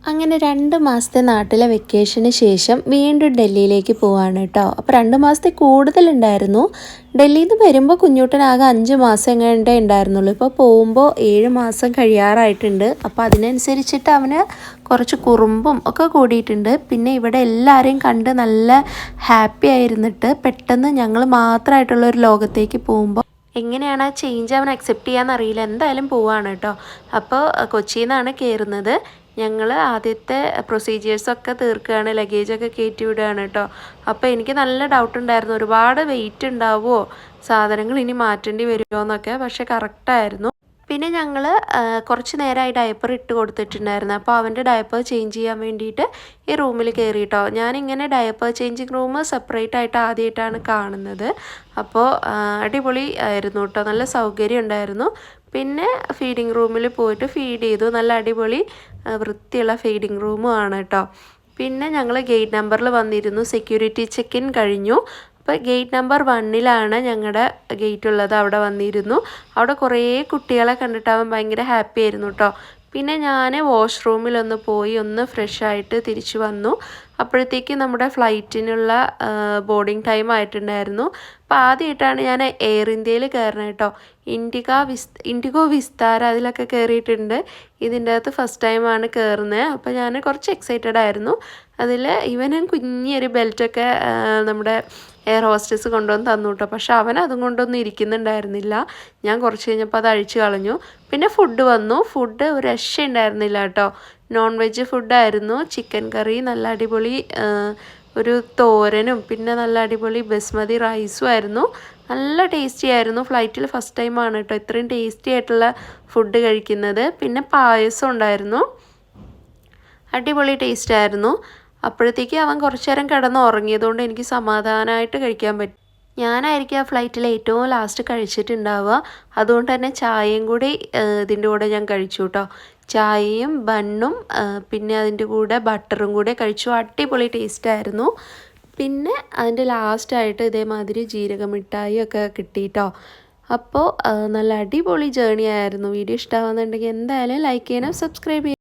അങ്ങനെ 2 മാസത്തെ നാട്ടിലെ വെക്കേഷന് ശേഷം വീണ്ടും ഡൽഹിയിലേക്ക് പോവാണ് കേട്ടോ. അപ്പോൾ 2 മാസത്തെ കൂടുതലുണ്ടായിരുന്നു. ഡൽഹിയിൽ നിന്ന് വരുമ്പോൾ കുഞ്ഞൂട്ടനാകെ 5 മാസം എങ്ങാണ്ടേ ഉണ്ടായിരുന്നുള്ളൂ. ഇപ്പോൾ പോകുമ്പോൾ 7 മാസം കഴിയാറായിട്ടുണ്ട്. അപ്പോൾ അതിനനുസരിച്ചിട്ട് അവന് കുറച്ച് കുറുമ്പും ഒക്കെ കൂടിയിട്ടുണ്ട്. പിന്നെ ഇവിടെ എല്ലാവരെയും കണ്ട് നല്ല ഹാപ്പി ആയിരുന്നിട്ട് പെട്ടെന്ന് ഞങ്ങൾ മാത്രമായിട്ടുള്ള ഒരു ലോകത്തേക്ക് പോകുമ്പോൾ എങ്ങനെയാണ് ആ ചേഞ്ച് അവൻ അക്സെപ്റ്റ് ചെയ്യാമെന്നറിയില്ല. എന്തായാലും പോവാണ് കേട്ടോ. അപ്പോൾ കൊച്ചിയിൽ നിന്നാണ് കയറുന്നത്. ഞങ്ങൾ ആദ്യത്തെ പ്രൊസീജിയേഴ്സൊക്കെ തീർക്കുകയാണ്, ലഗേജൊക്കെ കയറ്റി വിടുകയാണ് കേട്ടോ. അപ്പോൾ എനിക്ക് നല്ല ഡൗട്ട് ഉണ്ടായിരുന്നു, ഒരുപാട് വെയിറ്റ് ഉണ്ടാവുമോ, സാധനങ്ങൾ ഇനി മാറ്റേണ്ടി വരുമോ എന്നൊക്കെ. പക്ഷേ കറക്റ്റായിരുന്നു. പിന്നെ ഞങ്ങൾ കുറച്ച് നേരമായി ഡയപ്പർ ഇട്ട് കൊടുത്തിട്ടുണ്ടായിരുന്നു. അപ്പോൾ അവൻ്റെ ഡയപ്പർ ചേഞ്ച് ചെയ്യാൻ വേണ്ടിയിട്ട് ഈ റൂമിൽ കയറി കേട്ടോ. ഞാനിങ്ങനെ ഡയപ്പർ ചേഞ്ചിങ് റൂം സെപ്പറേറ്റ് ആയിട്ട് ആദ്യമായിട്ടാണ് കാണുന്നത്. അപ്പോൾ അടിപൊളി ആയിരുന്നു കേട്ടോ, നല്ല സൗകര്യം ഉണ്ടായിരുന്നു. പിന്നെ ഫീഡിങ് റൂമിൽ പോയിട്ട് ഫീഡ് ചെയ്തു. നല്ല അടിപൊളി വൃത്തിയുള്ള ഫീഡിങ് റൂമും ആണ് കേട്ടോ. പിന്നെ ഞങ്ങൾ ഗേറ്റ് നമ്പറിൽ വന്നിരുന്നു. സെക്യൂരിറ്റി ചെക്ക് ഇൻ കഴിഞ്ഞു. അപ്പോൾ ഗേറ്റ് നമ്പർ 1ലാണ് ഞങ്ങളുടെ ഗേറ്റ് ഉള്ളത്. അവിടെ വന്നിരുന്നു. അവിടെ കുറേ കുട്ടികളെ കണ്ടിട്ട് അവൻ ഭയങ്കര ഹാപ്പി ആയിരുന്നു കേട്ടോ. പിന്നെ ഞാൻ വാഷ്റൂമിലൊന്ന് പോയി ഒന്ന് ഫ്രഷ് ആയിട്ട് തിരിച്ചു വന്നു. അപ്പോഴത്തേക്ക് നമ്മുടെ ഫ്ലൈറ്റിനുള്ള ബോർഡിംഗ് ടൈം ആയിട്ടുണ്ടായിരുന്നു. അപ്പോൾ ആദ്യമായിട്ടാണ് ഞാൻ എയർ ഇന്ത്യയിൽ കയറുന്നത് കേട്ടോ. ഇൻഡിഗോ വിസ്താര അതിലൊക്കെ കയറിയിട്ടുണ്ട്. ഇതിൻ്റെ അകത്ത് ഫസ്റ്റ് ടൈമാണ് കയറുന്നത്. അപ്പോൾ ഞാൻ കുറച്ച് എക്സൈറ്റഡ് ആയിരുന്നു. അതിൽ ഇവനും കുഞ്ഞൊരു ബെൽറ്റൊക്കെ നമ്മുടെ എയർ ഹോസ്റ്റസ് കൊണ്ടുവന്ന് തന്നു കേട്ടോ. പക്ഷെ അവൻ അതും കൊണ്ടൊന്നും ഇരിക്കുന്നുണ്ടായിരുന്നില്ല. ഞാൻ കുറച്ച് കഴിഞ്ഞപ്പോൾ അത് അഴിച്ചു കളഞ്ഞു. പിന്നെ ഫുഡ് വന്നു. ഫുഡ് ഒരു രക്ഷയുണ്ടായിരുന്നില്ല കേട്ടോ. നോൺ വെജ് ഫുഡായിരുന്നു. ചിക്കൻ കറി, നല്ല അടിപൊളി ഒരു തോരനും, പിന്നെ നല്ല അടിപൊളി ബസ്മതി റൈസും ആയിരുന്നു. നല്ല ടേസ്റ്റി ആയിരുന്നു. ഫ്ലൈറ്റിൽ ഫസ്റ്റ് ടൈമാണ് കേട്ടോ ഇത്രയും ടേസ്റ്റി ആയിട്ടുള്ള ഫുഡ് കഴിക്കുന്നത്. പിന്നെ പായസം ഉണ്ടായിരുന്നു, അടിപൊളി ടേസ്റ്റ് ആയിരുന്നു. അപ്പോഴത്തേക്ക് അവൻ കുറച്ച് നേരം കിടന്ന് ഉറങ്ങിയതുകൊണ്ട് എനിക്ക് സമാധാനമായിട്ട് കഴിക്കാൻ പറ്റും. ഞാനായിരിക്കും ആ ഫ്ലൈറ്റിൽ ഏറ്റവും ലാസ്റ്റ് കഴിച്ചിട്ടുണ്ടാവുക. അതുകൊണ്ട് തന്നെ ചായയും കൂടി ഇതിൻ്റെ കൂടെ ഞാൻ കഴിച്ചു കേട്ടോ. ചായയും ബണ്ണും പിന്നെ അതിൻ്റെ കൂടെ ബട്ടറും കൂടെ കഴിച്ചു. അടിപൊളി ടേസ്റ്റായിരുന്നു. പിന്നെ അതിൻ്റെ ലാസ്റ്റായിട്ട് ഇതേമാതിരി ജീരക മിഠായി ഒക്കെ കിട്ടി കേട്ടോ. അപ്പോൾ നല്ല അടിപൊളി ജേർണി ആയിരുന്നു. വീഡിയോ ഇഷ്ടമാകുന്നുണ്ടെങ്കിൽ എന്തായാലും ലൈക്ക് ചെയ്യണം, സബ്സ്ക്രൈബ് ചെയ്യണം.